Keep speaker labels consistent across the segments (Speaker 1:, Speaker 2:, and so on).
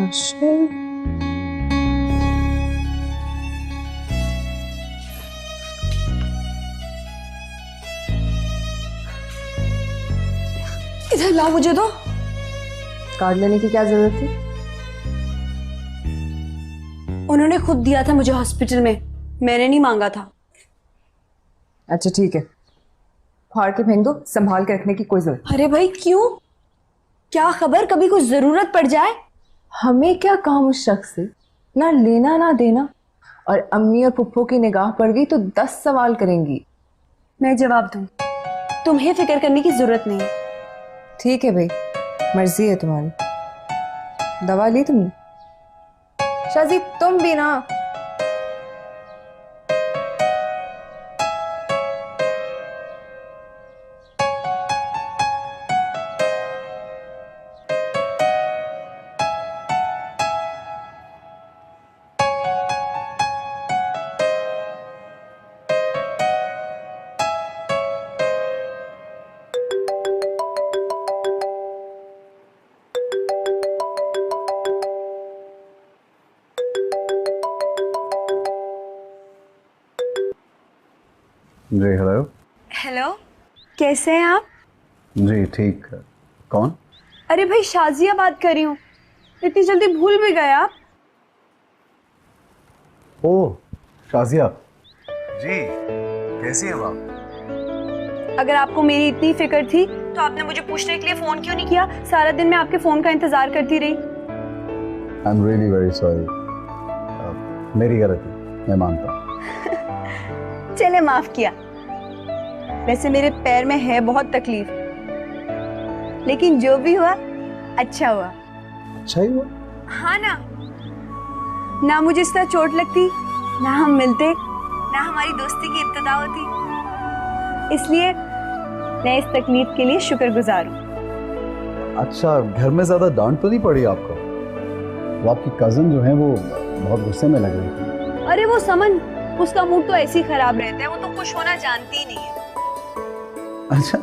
Speaker 1: हाशिम,
Speaker 2: इधर लाओ मुझे तो।
Speaker 1: कार्ड लेने की क्या जरूरत थी?
Speaker 2: उन्होंने खुद दिया था मुझे हॉस्पिटल में, मैंने नहीं मांगा था।
Speaker 1: अच्छा ठीक है, फाड़ के फेंक दो, संभाल के रखने की कोई जरूरत।
Speaker 2: अरे भाई क्यों? क्या खबर कभी कुछ जरूरत पड़ जाए।
Speaker 1: हमें क्या काम उस शख्स से, ना लेना ना देना। और अम्मी और पुप्पो की निगाह पड़ गई तो 10 सवाल करेंगी।
Speaker 2: मैं जवाब दूं, तुम्हें फिक्र करने की जरूरत नहीं है।
Speaker 1: ठीक है भाई, मर्जी है तुम्हारी। दवा ली तुमने? शाजी तुम भी ना।
Speaker 3: जी हेलो।
Speaker 2: हेलो, कैसे हैं आप?
Speaker 3: जी ठीक। कौन?
Speaker 2: अरे भाई शाजिया बात कर रही हूँ। इतनी जल्दी भूल भी गए आप?
Speaker 3: ओह शाजिया जी, कैसी हैं आप?
Speaker 2: अगर आपको मेरी इतनी फिक्र थी तो आपने मुझे पूछने के लिए फोन क्यों नहीं किया? सारा दिन मैं आपके फोन का इंतजार करती रही।
Speaker 3: I am really very sorry, मेरी गलती, मैं मानता हूँ।
Speaker 2: चले माफ किया। वैसे मेरे पैर में है बहुत तकलीफ, लेकिन जो भी हुआ अच्छा हुआ।
Speaker 3: अच्छा ही हुआ।
Speaker 2: हाँ ना मुझे इस तरह चोट लगती, ना हम मिलते, ना हमारी दोस्ती की इब्तिदा होती। इसलिए मैं इस तकलीफ के लिए शुक्रगुजार हूँ।
Speaker 3: अच्छा, घर में ज्यादा डांट तो नहीं पड़ी आपको? वो आपकी कजन जो है वो बहुत गुस्से में लग रही थी।
Speaker 2: अरे वो समन, उसका मूड तो ऐसे ही खराब रहता है, वो तो खुश होना जानती ही नहीं है।
Speaker 3: अच्छा,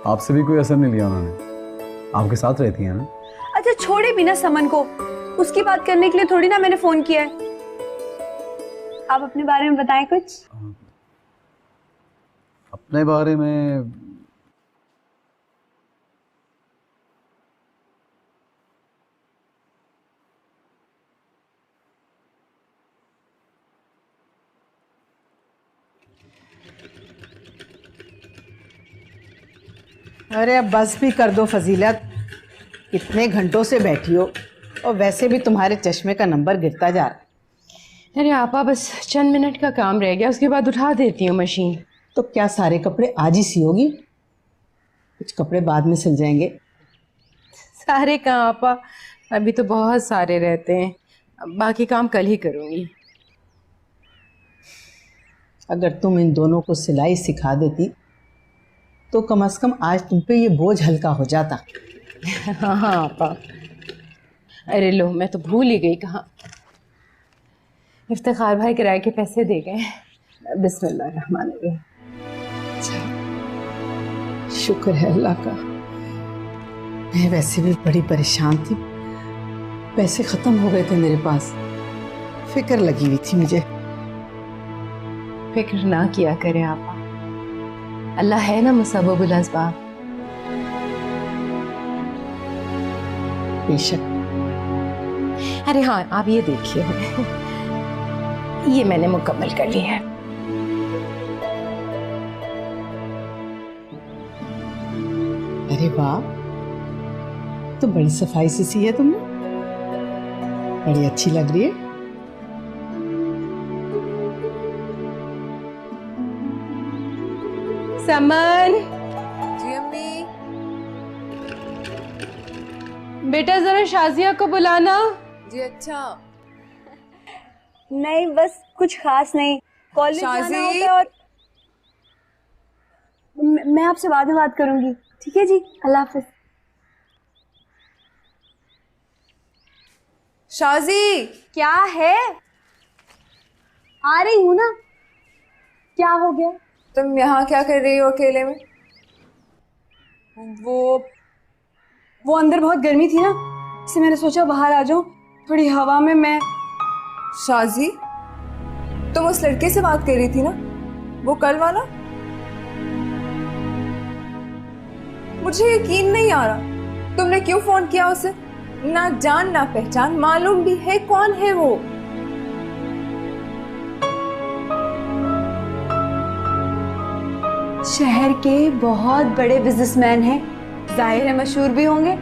Speaker 3: आपसे भी कोई असर नहीं लिया उन्होंने? आपके साथ रहती है ना?
Speaker 2: अच्छा छोड़े बिना समन को, उसकी बात करने के लिए थोड़ी ना मैंने फोन किया है। आप अपने बारे में बताएं कुछ।
Speaker 3: अपने बारे में
Speaker 4: अरे अब बस भी कर दो फजीलत, कितने घंटों से बैठी हो और वैसे भी तुम्हारे चश्मे का नंबर गिरता जा रहा है।
Speaker 5: अरे आपा बस चंद मिनट का काम रह गया, उसके बाद उठा देती हूँ मशीन।
Speaker 4: तो क्या सारे कपड़े आज ही सियोगी? कुछ कपड़े बाद में सिल जाएंगे।
Speaker 5: सारे कहाँ आपा, अभी तो बहुत सारे रहते हैं, बाकी काम कल ही करूँगी।
Speaker 4: अगर तुम इन दोनों को सिलाई सिखा देती तो कम से कम आज तुम पे ये बोझ हल्का हो जाता।
Speaker 5: हाँ हाँ आपा। अरे लो, मैं तो भूल ही गई, कहाँ इफ्तिखार भाई किराए के पैसे दे गए। बिस्मिल्लाहिर्रहमानिर्रहीम।
Speaker 4: शुक्र है अल्लाह का। मैं वैसे भी बड़ी परेशान थी, पैसे ख़त्म हो गए थे मेरे पास, फिक्र लगी हुई थी मुझे।
Speaker 5: फिक्र ना किया करें आपा, अल्लाह है ना मुसब्बिबुल अस्बाब।
Speaker 4: बेशक।
Speaker 5: अरे हाँ, आप ये देखिए, ये मैंने मुकम्मल कर लिया है।
Speaker 4: अरे वाह, तो बड़ी सफाई से सी है तुमने, बड़ी अच्छी लग रही है।
Speaker 5: समन,
Speaker 1: जी अम्मी।
Speaker 5: बेटा जरा शाजिया को बुलाना।
Speaker 1: जी अच्छा।
Speaker 2: नहीं बस कुछ खास नहीं, कॉलेज जाना होता है और मैं आपसे बाद में बात करूंगी। ठीक है जी, अल्लाह हाफिज।
Speaker 1: शाजी,
Speaker 2: क्या है? आ रही हूँ ना। क्या हो गया?
Speaker 1: तुम यहाँ क्या कर रही हो अकेले में?
Speaker 2: वो अंदर बहुत गर्मी थी ना, इसलिए मैंने सोचा बाहर आ जाऊं, थोड़ी हवा में। मैं
Speaker 1: शाजी, तुम उस लड़के से बात कर रही थी ना, वो कल वाला? मुझे यकीन नहीं आ रहा, तुमने क्यों फोन किया उसे? ना जान ना पहचान, मालूम भी है कौन है वो।
Speaker 2: शहर के बहुत बड़े बिजनेसमैन हैं, जाहिर है मशहूर भी होंगे।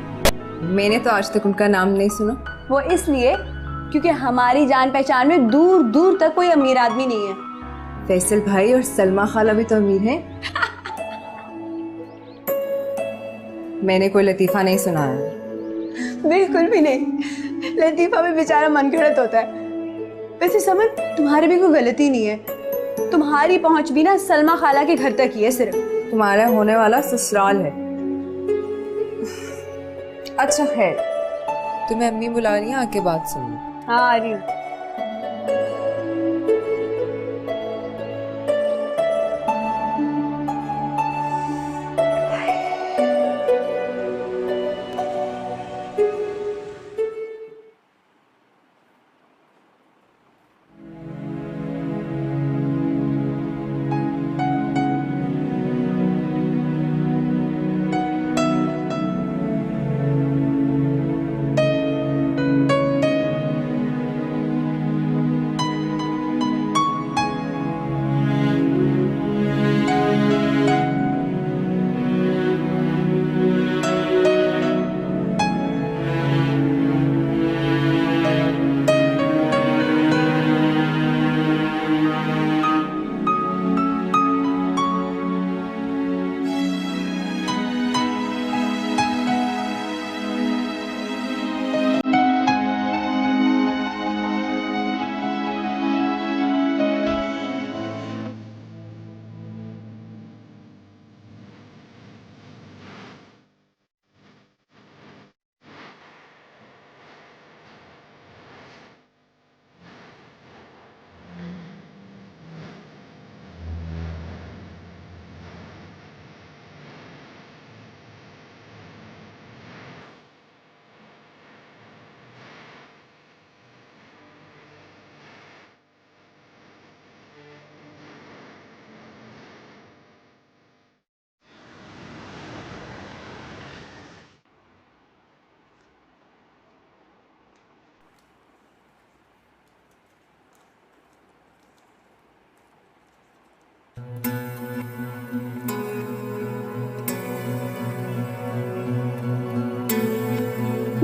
Speaker 1: मैंने तो आज तक उनका नाम नहीं सुना।
Speaker 2: वो इसलिए क्योंकि हमारी जान पहचान में दूर दूर तक कोई अमीर आदमी नहीं है।
Speaker 1: फैसल भाई और सलमा खाला भी तो अमीर हैं। मैंने कोई लतीफा नहीं सुना है।
Speaker 2: बिल्कुल भी नहीं, लतीफा भी बेचारा मनगढ़ंत होता है। वैसे समझ, तुम्हारी भी कोई गलती नहीं है, तुम्हारी पहुंच भी ना सलमा खाला के घर तक ही है सिर्फ।
Speaker 1: तुम्हारा होने वाला ससुराल है। अच्छा है, तुम्हें अम्मी बुला रही हैं, आके बात सुनो।
Speaker 2: हाँ आ रही हूँ।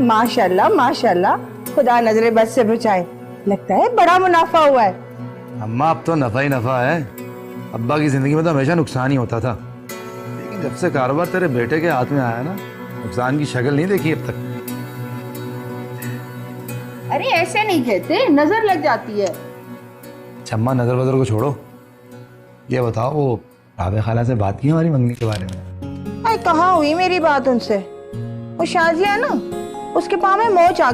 Speaker 6: माशाल्लाह माशाल्लाह, खुदा नजरे बद से बचाए। लगता है बड़ा मुनाफा हुआ है।
Speaker 7: अम्मा अब तो नफा ही नफा है। अब्बा की जिंदगी में तो हमेशा नुकसान ही होता था, लेकिन जब से कारोबार तेरे बेटे के हाथ में आया ना, नुकसान की शक्ल नहीं देखी अब तक।
Speaker 6: अरे ऐसे नहीं कहते, नजर लग जाती है।
Speaker 7: अम्मा नजर वजर को छोड़ो, ये बताओ वो भाभी खाला से बात की हमारी मंगनी के बारे में?
Speaker 6: अरे कहाँ हुई मेरी बात उनसे? वो शाजिया है ना, उसके पाँव में मोच आ।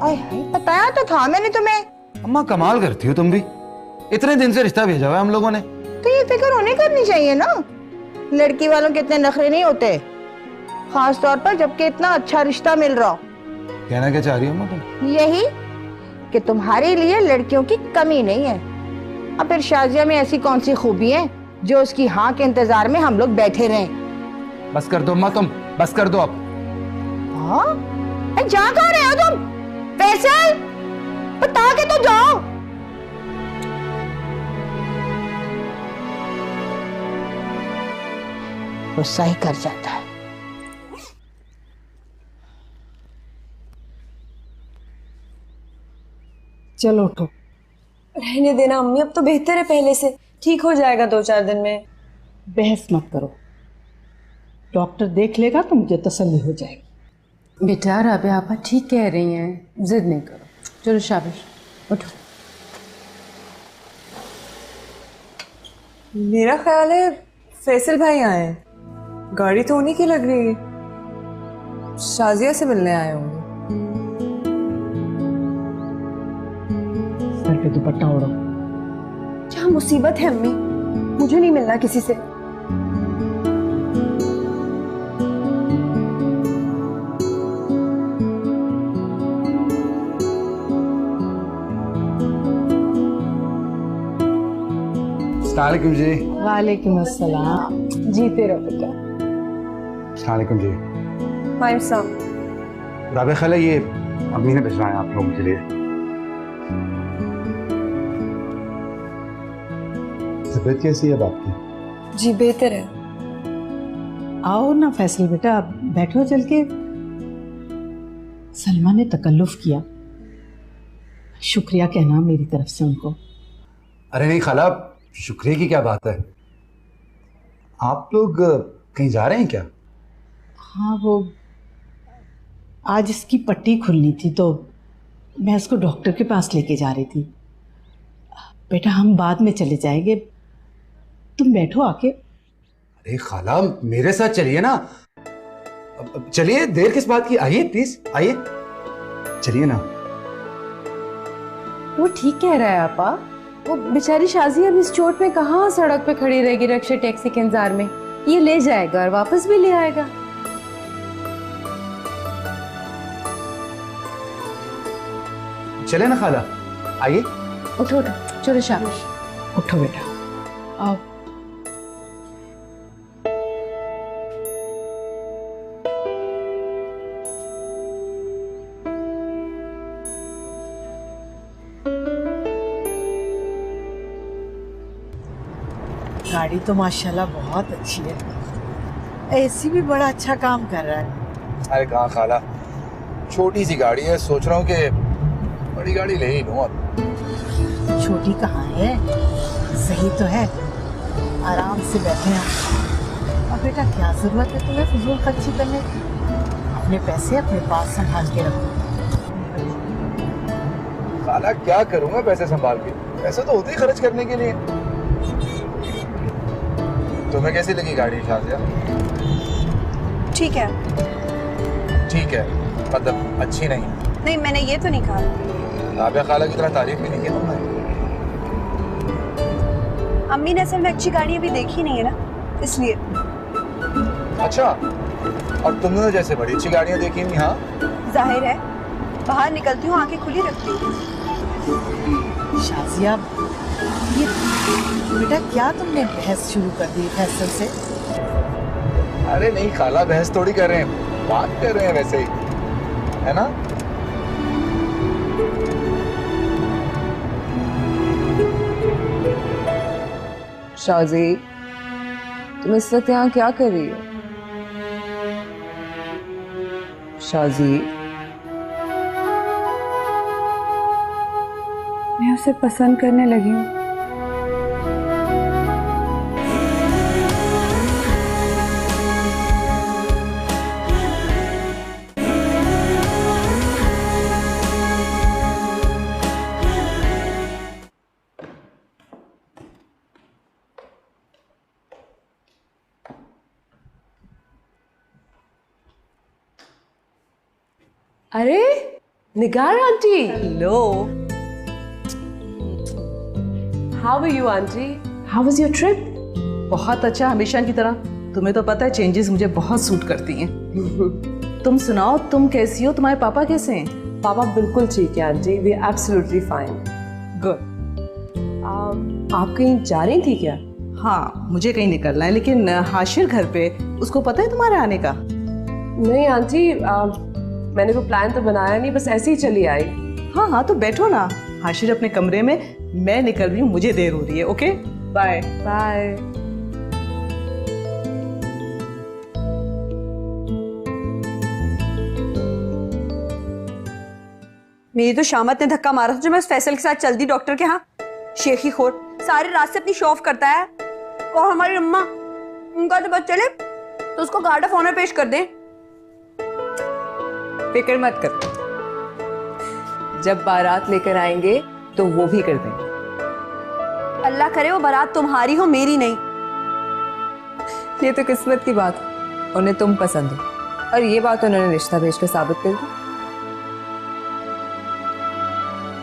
Speaker 6: हाय बताया तो था मैंने तुम्हें।
Speaker 7: अम्मा कमाल करती हो तुम भी, इतने दिन से रिश्ता भेजा हुआ है हम लोगों ने।
Speaker 6: तो ये फिक्र होने करनी चाहिए ना, लड़की वालों के इतने नखरे नहीं होते, खास तौर पर जबकि इतना अच्छा रिश्ता मिल रहा हो।
Speaker 7: कहना क्या चाह रही हो अम्मा तुम?
Speaker 6: यही कि तुम्हारे लिए लड़कियों की कमी नहीं है। अब फिर शाजिया में ऐसी कौन सी खूबी है जो उसकी हाँ के इंतजार में हम लोग बैठे रहें?
Speaker 7: बस कर दो अम्मा, तुम बस कर दो अब।
Speaker 6: हाँ? जा कहाँ रहे हो तुम? फैसल, बता के तो जाओ। गुस्सा ही कर जाता है।
Speaker 4: चलो उठो।
Speaker 2: रहने देना अम्मी, अब तो बेहतर है पहले से, ठीक हो जाएगा 2-4 दिन में।
Speaker 4: बहस मत करो, डॉक्टर देख लेगा तो मुझे तसल्ली हो जाएगी।
Speaker 5: बेटा राबिया आपा ठीक कह रही हैं, जिद नहीं करो। चलो शाबाश, उठो।
Speaker 1: मेरा ख्याल है फैसल भाई आए हैं, गाड़ी तो उन्हीं की लग रही है, शाजिया से मिलने आए होंगे।
Speaker 4: सर पे दुपट्टा ओढ़ो।
Speaker 2: क्या मुसीबत है अम्मी, मुझे नहीं मिलना किसी से।
Speaker 7: अस्सलाम वालेकुम जी।
Speaker 4: वालेकुम अस्सलाम। जीते रहो बेटा।
Speaker 7: अस्सलाम वालेकुम जी।
Speaker 2: वालेकुम सलाम।
Speaker 7: राबे खाला, ये अम्मी ने भिजवाया है आप लोगों के लिए।
Speaker 3: तबीयत कैसी है अब आपकी?
Speaker 2: जी बेहतर है।
Speaker 4: आओ ना फैसल बेटा, बैठो चल के। सलमा ने तकल्लुफ किया, शुक्रिया कहना मेरी तरफ से उनको।
Speaker 3: अरे नहीं खाला, शुक्रिया की क्या बात है। आप लोग कहीं जा रहे हैं क्या?
Speaker 4: हाँ, वो आज इसकी पट्टी खुलनी थी तो मैं इसको डॉक्टर के पास लेके जा रही थी। बेटा हम बाद में चले जाएंगे, तुम बैठो आके।
Speaker 3: अरे खाला मेरे साथ चलिए ना। चलिए, देर किस बात की, आइए प्लीज आइए, चलिए ना।
Speaker 5: वो ठीक कह रहा है आपा। वो बेचारी शाजिया अब इस चोट में कहाँ सड़क पे खड़ी रहेगी रिक्शा टैक्सी के इंतजार में। ये ले जाएगा और वापस भी ले आएगा।
Speaker 3: चले ना खाला, आइए।
Speaker 5: उठो उठो, चलो शाबाश।
Speaker 4: उठो बेटा, आओ। गाड़ी तो माशाल्लाह बहुत अच्छी है, एसी भी बड़ा अच्छा काम कर रहा है।
Speaker 7: अरे कहाँ खाला, छोटी सी गाड़ी है, सोच रहा हूँ कि बड़ी गाड़ी ले ही लूँ अब।
Speaker 4: छोटी कहाँ है, सही तो है, आराम से बैठे हैं। अब बेटा क्या जरूरत है तुम्हें फिजूल खर्ची करने की? अपने पैसे अपने पास संभाल के रखो।
Speaker 7: खाला क्या करूँगा पैसे संभाल के, पैसे तो होते ही खर्च करने के लिए। तुम्हें कैसी लगी गाड़ी शाजिया?
Speaker 2: ठीक है।
Speaker 7: ठीक है मतलब अच्छी नहीं?
Speaker 2: नहीं, मैंने ये तो नहीं कहा।
Speaker 7: राबिया खाला की तरह तारीफ भी नहीं की तुमने।
Speaker 2: अम्मी ने असल में अच्छी गाड़ी अभी देखी नहीं है ना, इसलिए।
Speaker 7: अच्छा, और तुमने तो जैसे बड़ी अच्छी गाड़ियाँ देखी नहीं। हाँ
Speaker 2: जाहिर है, बाहर निकलती हूँ आंखें खुली रखती हूँ।
Speaker 4: शाजिया, ये बेटा क्या तुमने बहस शुरू कर दी फैसल से?
Speaker 7: अरे नहीं खाला, बहस थोड़ी कर रहे हैं, बात कर रहे हैं वैसे ही, है ना?
Speaker 1: शाजी, तुम इस वक्त यहाँ क्या कर रही हो? शाजी,
Speaker 2: मैं उसे पसंद करने लगी हूँ।
Speaker 8: अरे Nigar aunty, hello. How are you aunty? How was your trip?
Speaker 9: बहुत अच्छा, हमेशा की तरह। तुम्हें तो पता है चेंजेस मुझे बहुत सूट करती हैं। तुम सुनाओ, तुम कैसी हो, तुम्हारे पापा कैसे हैं?
Speaker 8: पापा बिल्कुल ठीक है aunty, we are absolutely fine.
Speaker 9: Good.
Speaker 8: आप कहीं जा रही थी क्या?
Speaker 9: हाँ, मुझे कहीं निकलना है, लेकिन हाशिर घर पे, उसको पता है तुम्हारे आने का?
Speaker 8: नहीं आंटी, मैंने कोई प्लान तो बनाया नहीं, बस ऐसे ही चली आई।
Speaker 9: हाँ हाँ, तो बैठो ना हाशिर अपने कमरे में, मैं निकल रही हूँ, मुझे देर हो रही है। Okay bye
Speaker 8: bye.
Speaker 2: मेरी तो शामत ने धक्का मारा था जब मैं उस फैसल के साथ चलती डॉक्टर के यहाँ। शेखी खोर सारे रास्ते अपनी शो ऑफ करता है, और हमारी अम्मा, उनका तो बस चले तो उसको गार्ड ऑफ ऑनर पेश कर दे।
Speaker 1: फिक्र मत कर, जब बारात लेकर आएंगे तो वो भी कर देंगे।
Speaker 2: अल्लाह करे वो बारात तुम्हारी हो, मेरी नहीं।
Speaker 1: ये तो किस्मत की बात है, उन्हें तुम पसंद हो, और ये बात उन्होंने रिश्ता भेज कर साबित कर दी।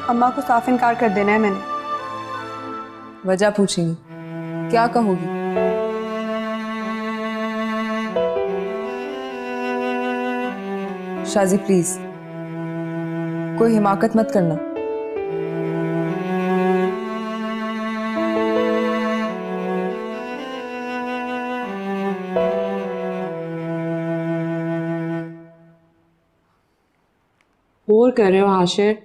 Speaker 2: अम्मा को साफ इनकार कर देना है मैंने।
Speaker 1: वजह पूछेंगी, क्या कहोगी? शाजी प्लीज, कोई हिमाकत मत करना।
Speaker 8: बोर कर रहे हो हाशिर,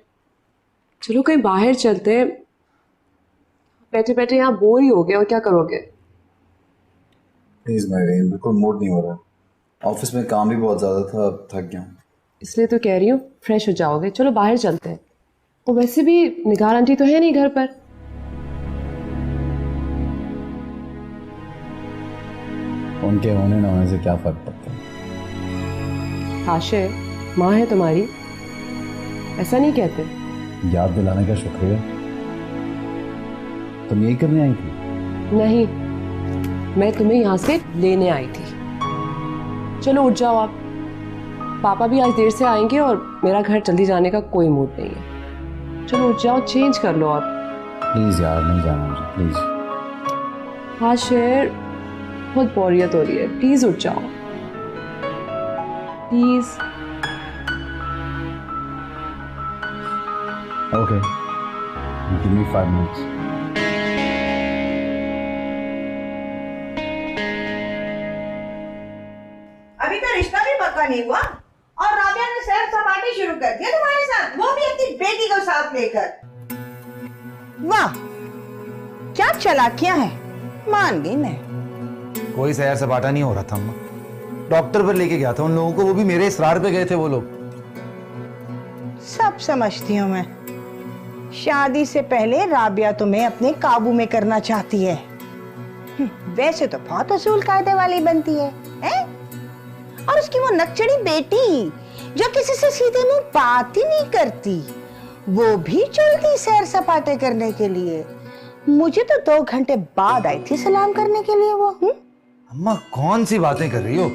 Speaker 8: चलो कहीं बाहर चलते हैं। बैठे बैठे यहाँ बोर ही हो गए और क्या करोगे।
Speaker 10: प्लीज मेरीन, बिल्कुल मूड नहीं हो रहा। ऑफिस में काम भी बहुत ज्यादा था, थक गया हूँ।
Speaker 8: इसलिए तो कह रही हूँ फ्रेश हो जाओगे, चलो बाहर चलते हैं। और वैसे भी निगार आंटी तो है नहीं घर पर।
Speaker 10: उनके होने ना होने से क्या फर्क पड़ता है।
Speaker 8: हाशिर, माँ है तुम्हारी, ऐसा नहीं कहते।
Speaker 10: याद दिलाने का शुक्रिया। तुम यही करने आई थी?
Speaker 8: नहीं, मैं तुम्हें यहाँ से लेने आई थी। चलो उठ जाओ आप, पापा भी आज देर से आएंगे और मेरा घर जल्दी जाने का कोई मूड नहीं है। चलो उठ जाओ, चेंज कर लो आप।
Speaker 10: प्लीज यार, नहीं जाना मुझे, प्लीज।
Speaker 8: हाँ शेर, बहुत बोरियत हो रही है, प्लीज उठ जाओ please.
Speaker 10: Okay, give me 5 minutes.
Speaker 6: अभी तो रिश्ता भी पक्का नहीं हुआ और राबिया ने सैर सपाटे शुरू कर दिया तुम्हारे साथ, वो भी अपनी बेटी को साथ लेकर। वाह, क्या चालाकियां हैं, मान गई मैं।
Speaker 7: कोई सैर सपाटा नहीं हो रहा था अम्मा, डॉक्टर पर लेके गया था उन लोगों को, वो भी मेरे इसरार पे गए थे वो लोग।
Speaker 6: सब समझती हूँ मैं। शादी से पहले राबिया तुम्हें अपने काबू में करना चाहती है। वैसे तो बहुत असूल कायदे वाली बनती है, हैं? और उसकी वो नकचड़ी बेटी जो किसी से सीधे मुंह बात ही नहीं करती, वो भी चलती सैर सपाटे करने के लिए। मुझे तो 2 घंटे बाद आई थी सलाम करने के लिए वो।
Speaker 7: अम्मा कौन सी बातें कर रही हो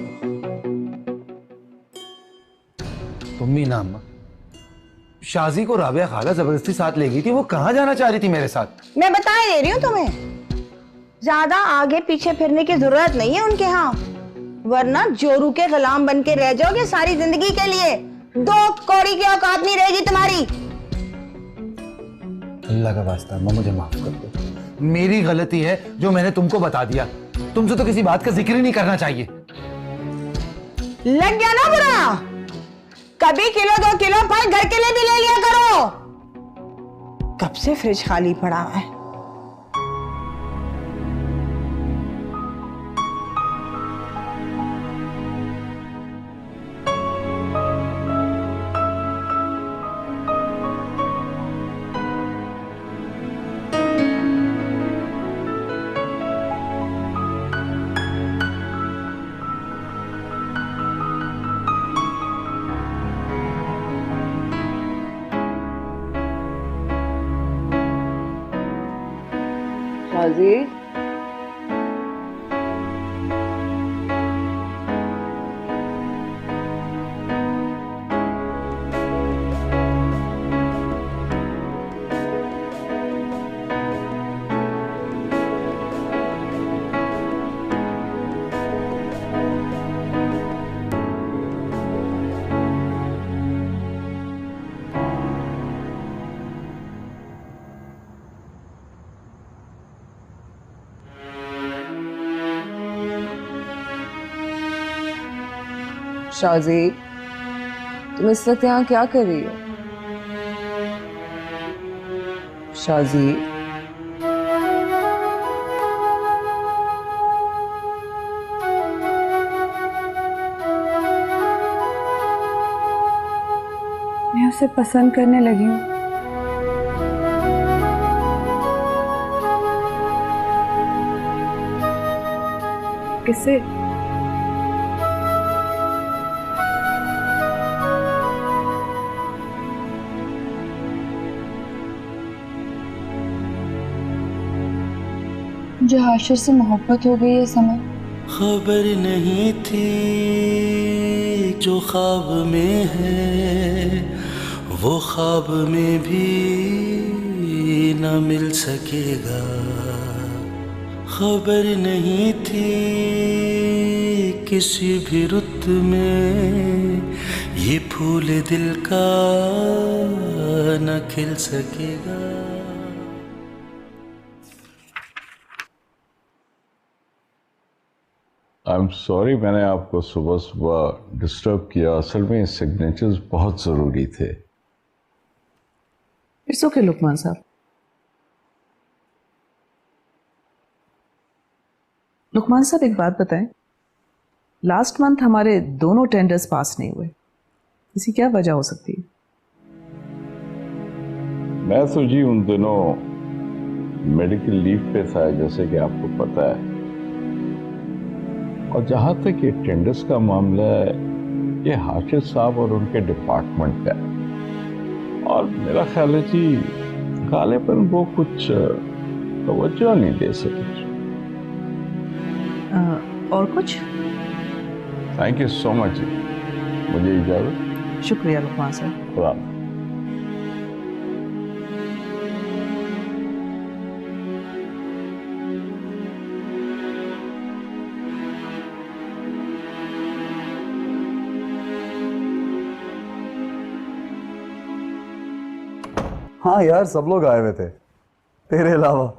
Speaker 7: तुम भी ना अम्मा। शाजी को राबिया खाला जबरदस्ती साथ ले गई थी, वो कहाँ जाना चाह रही थी मेरे साथ। मैं
Speaker 6: बता दे रही हूँ तुम्हें, ज्यादा आगे पीछे फिरने की जरूरत नहीं है उनके यहाँ, वरना जोरू के गुलाम बन के रह जाओगे सारी जिंदगी के लिए। 2 कौड़ी की औकात नहीं रहेगी तुम्हारी।
Speaker 7: अल्लाह का वास्ता अम्मा, मुझे माफ कर दो, मेरी गलती है जो मैंने तुमको बता दिया। तुमसे तो किसी बात का जिक्र ही नहीं करना चाहिए।
Speaker 6: लग गया ना बुरा, कभी किलो 2 किलो फल घर के लिए भी ले लिया करो। कब से फ्रिज खाली पड़ा है।
Speaker 8: शाजी,
Speaker 1: शाजी, तुम इस वक्त यहाँ क्या कर रही हो? शाजी,
Speaker 2: मैं उसे पसंद करने लगी हूँ। किससे?
Speaker 11: मुझे हाशिर से मोहब्बत हो गई है समय।
Speaker 12: खबर नहीं थी जो ख्वाब में है वो ख्वाब में भी न मिल सकेगा। खबर नहीं थी किसी भी रुत में ये फूल दिल का न खिल सकेगा।
Speaker 13: आई एम सॉरी, मैंने आपको सुबह सुबह डिस्टर्ब किया। असल में सिग्नेचर्स बहुत ज़रूरी थे।
Speaker 9: इट्स ओके लुकमान साहब। लुकमान साहब एक बात बताएं, लास्ट मंथ हमारे दोनों टेंडर्स पास नहीं हुए, इसकी क्या वजह हो सकती है?
Speaker 10: मैं तो जी उन दिनों मेडिकल लीव पे था, जैसे कि आपको पता है। और जहां तक ये टेंडर्स का मामला है, ये हाशिर साहब और उनके डिपार्टमेंट का है। और मेरा ख्याल है जी गालिबन वो कुछ तवज्जो नहीं दे सके।
Speaker 9: और कुछ?
Speaker 10: थैंक यू सो मच जी, मुझे इजाजत।
Speaker 9: शुक्रिया लुकमान साहब।
Speaker 10: खुदा।
Speaker 13: हाँ यार, सब लोग आए हुए थे तेरे अलावा।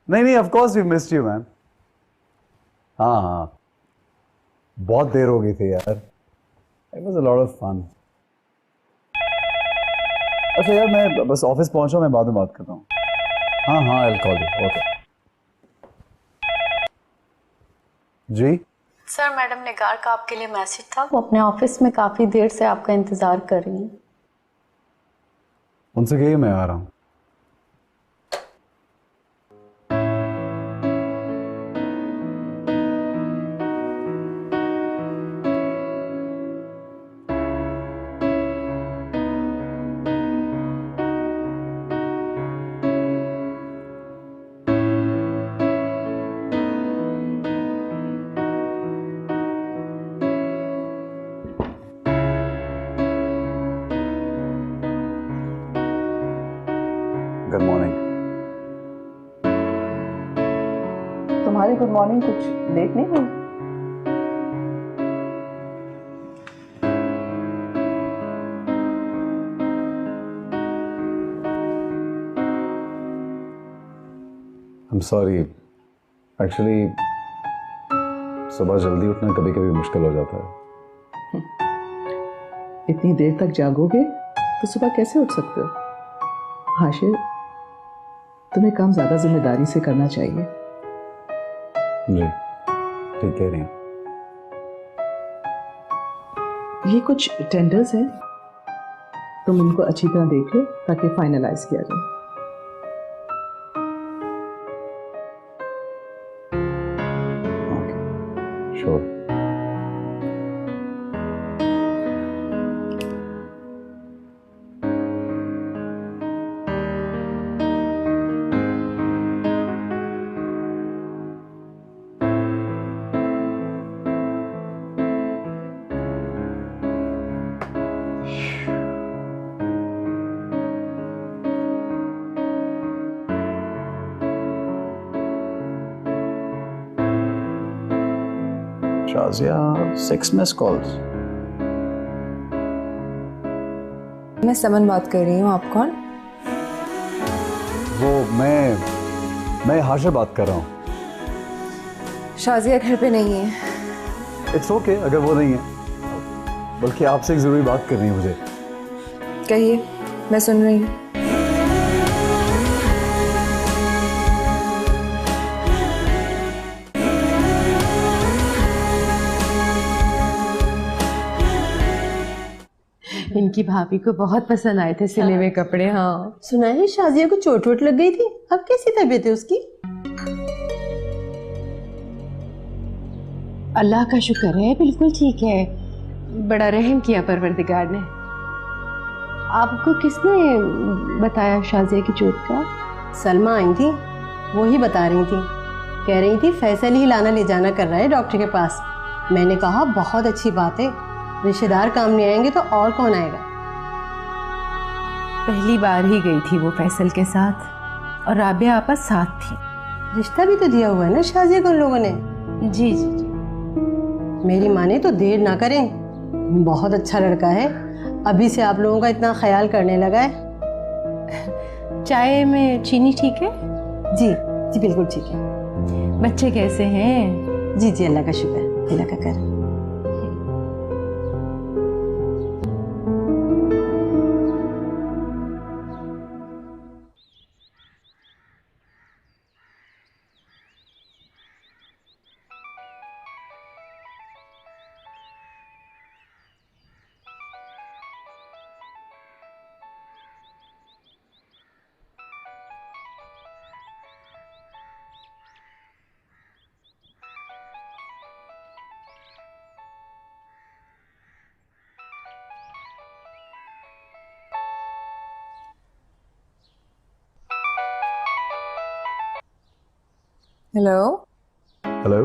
Speaker 13: नहीं, of course we missed you man. हाँ, बहुत देर हो गई थी यार। It was a lot of fun. अच्छा यार, मैं बस ऑफिस पहुंचा, मैं बाद में बात करता हूँ। हाँ, I will call you. Okay जी।
Speaker 14: सर, मैडम निगार का आपके लिए मैसेज था। वो अपने ऑफिस में काफी देर से आपका इंतजार कर रही हैं।
Speaker 13: उनसे कहिए मैं आ रहा हूँ। Good morning.
Speaker 9: तुम्हारी गुड मॉर्निंग कुछ लेट नहीं हुई?
Speaker 13: I'm sorry, एक्चुअली सुबह जल्दी उठना कभी कभी मुश्किल हो जाता है।
Speaker 9: इतनी देर तक जागोगे तो सुबह कैसे उठ सकते हो? हाशिर, तुम्हें काम ज्यादा जिम्मेदारी से करना चाहिए।
Speaker 13: जी, ठीक कह रही हैं।
Speaker 9: ये कुछ टेंडर्स हैं, तुम उनको अच्छी तरह देख लो ताकि फाइनलाइज किया जाए।
Speaker 13: श्योर। Shazia, 6 miss calls.
Speaker 1: मैं समन बात कर रही हूँ। आप कौन?
Speaker 13: वो मैं हाशिर बात कर रहा हूँ।
Speaker 1: शाजिया घर पे नहीं है।
Speaker 13: इट्स ओके अगर वो नहीं है, बल्कि आपसे एक जरूरी बात करनी है मुझे।
Speaker 1: कहिए, मैं सुन रही हूँ।
Speaker 5: इनकी भाभी को बहुत पसंद आए थे सिले हुए कपड़े। हाँ,
Speaker 15: सुना है शाजिया को चोट वोट लग गई थी, अब कैसी तबीयत है उसकी?
Speaker 5: अल्लाह का शुक्र है, बिल्कुल ठीक है। बड़ा रहम किया परवरदिगार ने। आपको किसने बताया शाजिया की चोट का?
Speaker 15: सलमा आई थी, वो ही बता रही थी। कह रही थी फैसल ही लाना ले जाना कर रहा है डॉक्टर के पास। मैंने कहा बहुत अच्छी बात है, रिश्तेदार काम नहीं आएंगे तो और कौन आएगा।
Speaker 5: पहली बार ही गई थी वो फैसल के साथ, और राबिया आपस साथ थी।
Speaker 15: रिश्ता भी तो दिया हुआ है ना शाजिया को उन लोगों ने।
Speaker 5: जी जी जी।
Speaker 15: मेरी माने तो देर ना करें, बहुत अच्छा लड़का है, अभी से आप लोगों का इतना ख्याल करने लगा है।
Speaker 5: चाय में चीनी ठीक है?
Speaker 15: जी जी बिल्कुल ठीक है।
Speaker 5: बच्चे कैसे हैं?
Speaker 15: जी जी अल्लाह का शुक्र, अल्लाह का कर।
Speaker 1: हेलो।
Speaker 13: हेलो,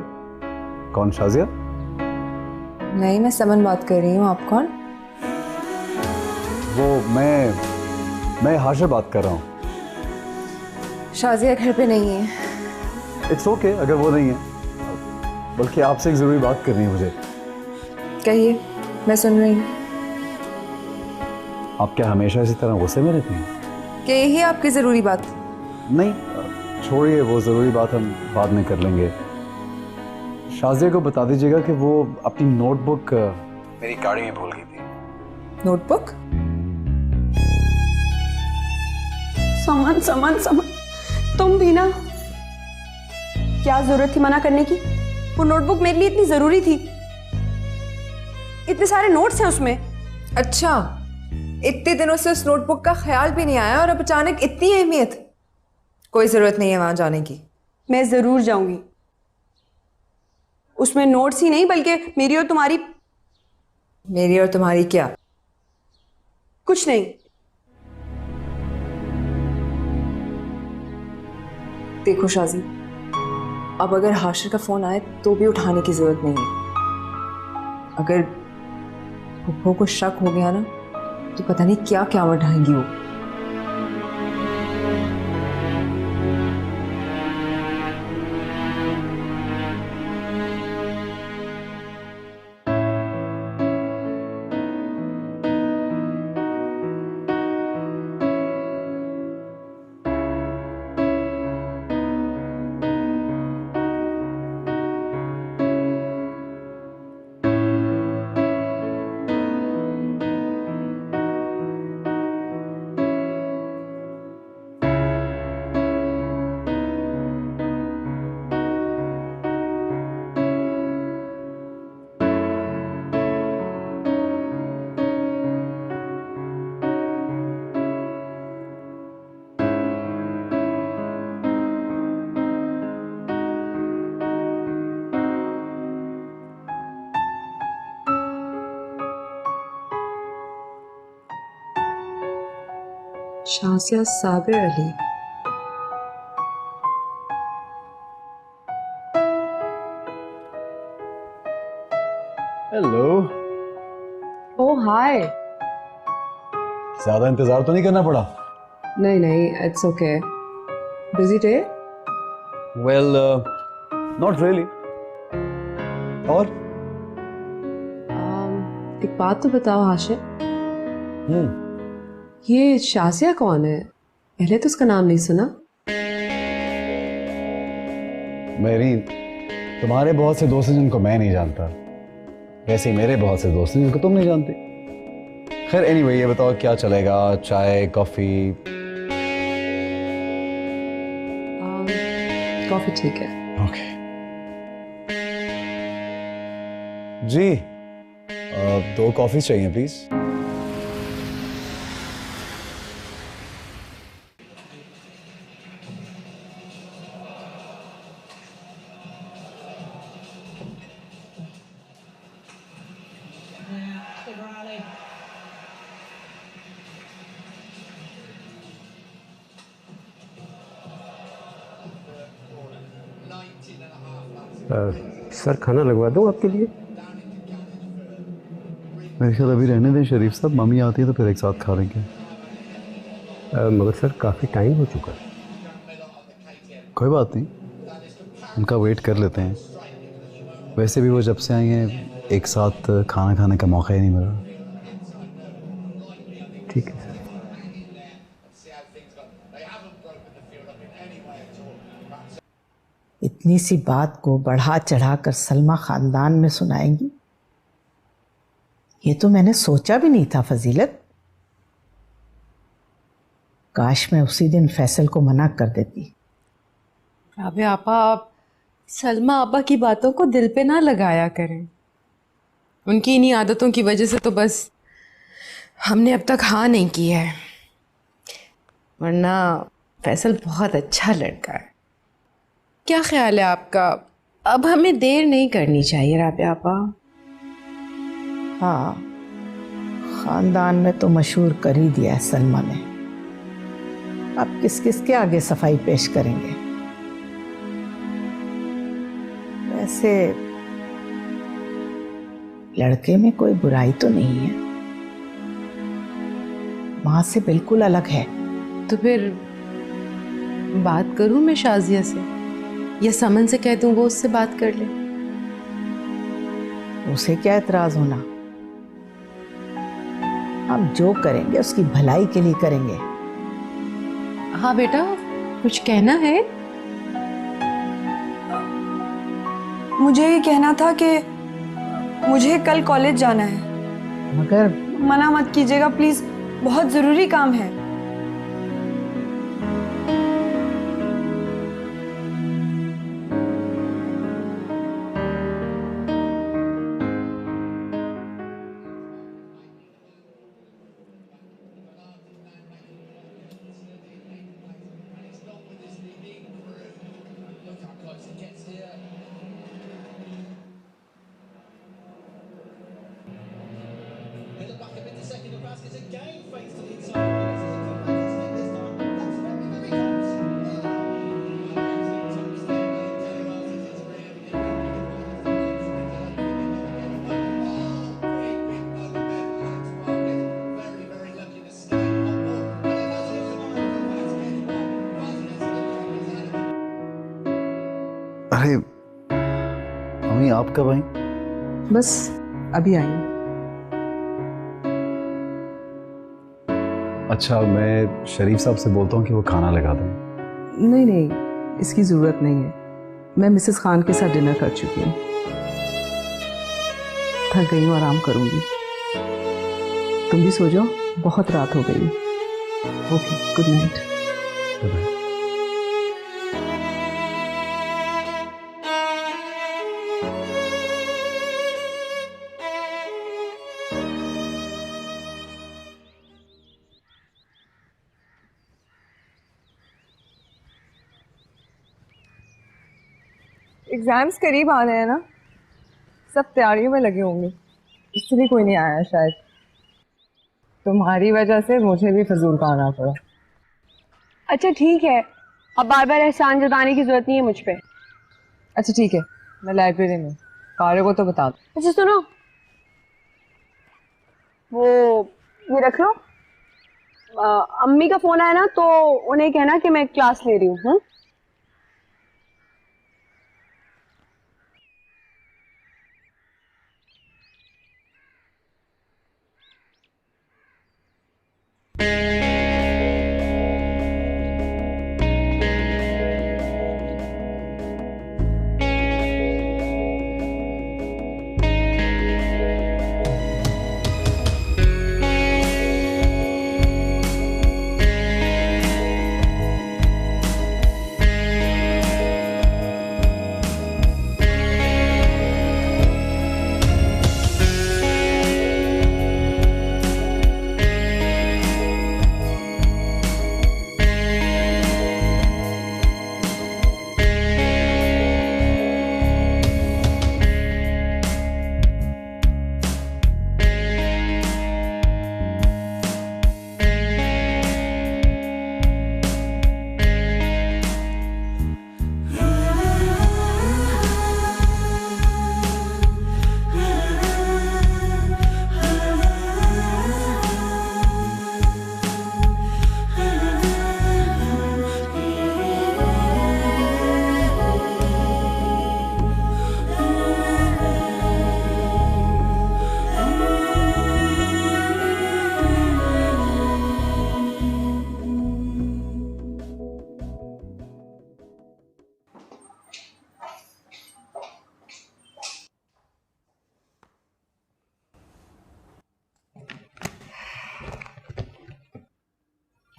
Speaker 13: कौन? शाजिया?
Speaker 1: नहीं, मैं समन बात कर रही हूँ। आप कौन?
Speaker 13: वो मैं हाशिर बात कर रहा हूँ।
Speaker 1: शाजिया घर पे नहीं है।
Speaker 13: इट्स ओके अगर वो नहीं है, बल्कि आपसे एक ज़रूरी बात करनी है मुझे।
Speaker 1: कहिए, मैं सुन रही हूँ।
Speaker 13: आप क्या हमेशा इसी तरह गुस्से में रहती हैं?
Speaker 1: क्या यही आपकी ज़रूरी बात?
Speaker 13: नहीं, छोड़िए वो ज़रूरी बात हम बाद में कर लेंगे। शाजिया को बता दीजिएगा कि वो अपनी नोटबुक मेरी गाड़ी में भूल गई थी।
Speaker 1: नोटबुक?
Speaker 2: समन समन समन, तुम भी ना, क्या जरूरत थी मना करने की? वो नोटबुक मेरे लिए इतनी जरूरी थी, इतने सारे नोट्स हैं उसमें।
Speaker 1: अच्छा, इतने दिनों से उस नोटबुक का ख्याल भी नहीं आया और अब अचानक इतनी अहमियत? कोई जरूरत नहीं है वहां जाने की।
Speaker 2: मैं जरूर जाऊंगी। उसमें नोट्स ही नहीं बल्कि मेरी और तुम्हारी।
Speaker 1: मेरी और तुम्हारी क्या?
Speaker 2: कुछ नहीं।
Speaker 1: देखो शाजी, अब अगर हाशिर का फोन आए तो भी उठाने की जरूरत नहीं है। अगर फुप्पो को शक हो गया ना तो पता नहीं क्या क्या बढ़ाएंगी वो। शाजिया साबिर अली।
Speaker 13: हेलो।
Speaker 8: ओह हाय।
Speaker 13: ज्यादा इंतजार तो नहीं करना पड़ा?
Speaker 8: नहीं नहीं, it's okay. Busy day?
Speaker 13: Well, not really. और
Speaker 8: एक बात तो बताओ हाशिर, ये शाजिया कौन है? पहले तो उसका नाम नहीं सुना।
Speaker 13: मेरी तुम्हारे बहुत से दोस्त हैं जिनको मैं नहीं जानता, वैसे ही मेरे बहुत से दोस्त हैं जिनको तुम नहीं जानते। खैर एनीवे, ये बताओ क्या चलेगा? चाय, कॉफी?
Speaker 8: कॉफी ठीक है।
Speaker 13: ओके जी, 2 कॉफी चाहिए प्लीज।
Speaker 16: सर खाना लगवा दूँ आपके लिए?
Speaker 13: मेरे ख्याल अभी रहने दें शरीफ साहब, मम्मी आती है तो फिर एक साथ खा लेंगे।
Speaker 16: मगर सर काफ़ी टाइम हो चुका है।
Speaker 13: कोई बात नहीं, उनका वेट कर लेते हैं। वैसे भी वो जब से आई हैं एक साथ खाना खाने का मौका ही नहीं मिला।
Speaker 16: ठीक है सर।
Speaker 4: इतनी सी बात को बढ़ा चढ़ा कर सलमा खानदान में सुनाएंगी, ये तो मैंने सोचा भी नहीं था फजीलत। काश मैं उसी दिन फैसल को मना कर देती।
Speaker 5: राबिया आपा, आप सलमा आपा की बातों को दिल पे ना लगाया करें। उनकी इन्हीं आदतों की वजह से तो बस हमने अब तक हाँ नहीं की है, वरना फैसल बहुत अच्छा लड़का है। क्या ख्याल है आपका? अब हमें देर नहीं करनी चाहिए राबिया आपा।
Speaker 4: हाँ, खानदान में तो मशहूर कर ही दिया है सलमा ने। अब किस किस के आगे सफाई पेश करेंगे। वैसे लड़के में कोई बुराई तो नहीं है, माँ से बिल्कुल अलग है।
Speaker 5: तो फिर बात करूं मैं शाजिया से, या समन से कह दूं वो उससे बात कर ले?
Speaker 4: उसे क्या एतराज होना, हम जो करेंगे उसकी भलाई के लिए करेंगे।
Speaker 5: हाँ बेटा, कुछ कहना है?
Speaker 2: मुझे ये कहना था कि मुझे कल कॉलेज जाना है।
Speaker 4: मगर
Speaker 2: मना मत कीजिएगा प्लीज, बहुत जरूरी काम है।
Speaker 13: अरे मम्मी, आप कब आई?
Speaker 9: बस अभी आई।
Speaker 13: अच्छा, मैं शरीफ साहब से बोलता हूँ कि वो खाना लगा दें।
Speaker 9: नहीं नहीं, इसकी ज़रूरत नहीं है, मैं मिसेस खान के साथ डिनर कर चुकी हूँ। थक गई हूँ, आराम करूँगी। तुम भी सो जाओ, बहुत रात हो गई। Okay, good night.
Speaker 13: Good night.
Speaker 1: Exams करीब आ रहे हैं ना, सब तैयारियों में लगे होंगे, इसलिए कोई नहीं आया शायद। तुम्हारी वजह से मुझे भी फजूल का आना पड़ा।
Speaker 2: अच्छा ठीक है, अब बार बार एहसान जताने की जरूरत नहीं है मुझ पे।
Speaker 1: अच्छा ठीक है, मैं लाइब्रेरी में, कार्य को तो बता दो।
Speaker 2: अच्छा सुनो, वो ये रख लो। अम्मी का फोन आया ना तो उन्हें कहना कि मैं क्लास ले रही हूँ।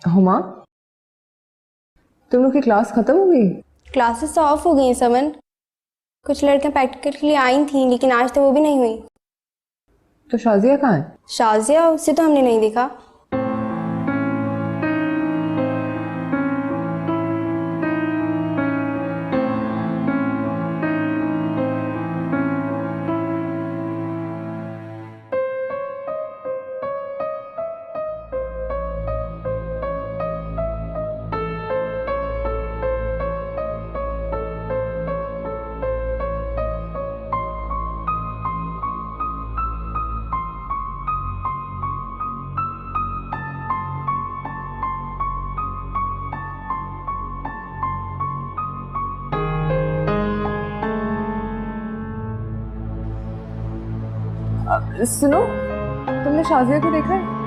Speaker 1: हुमा, तुम लोग की क्लास खत्म हो गई?
Speaker 17: क्लासेस तो ऑफ हो गई समन। कुछ लड़कियां प्रैक्टिकल के लिए आई थी, लेकिन आज तो वो भी नहीं हुई।
Speaker 1: तो शाजिया कहाँ है?
Speaker 17: शाजिया, उसे तो हमने नहीं देखा।
Speaker 1: सुनो, तुमने शाजिया को देखा है?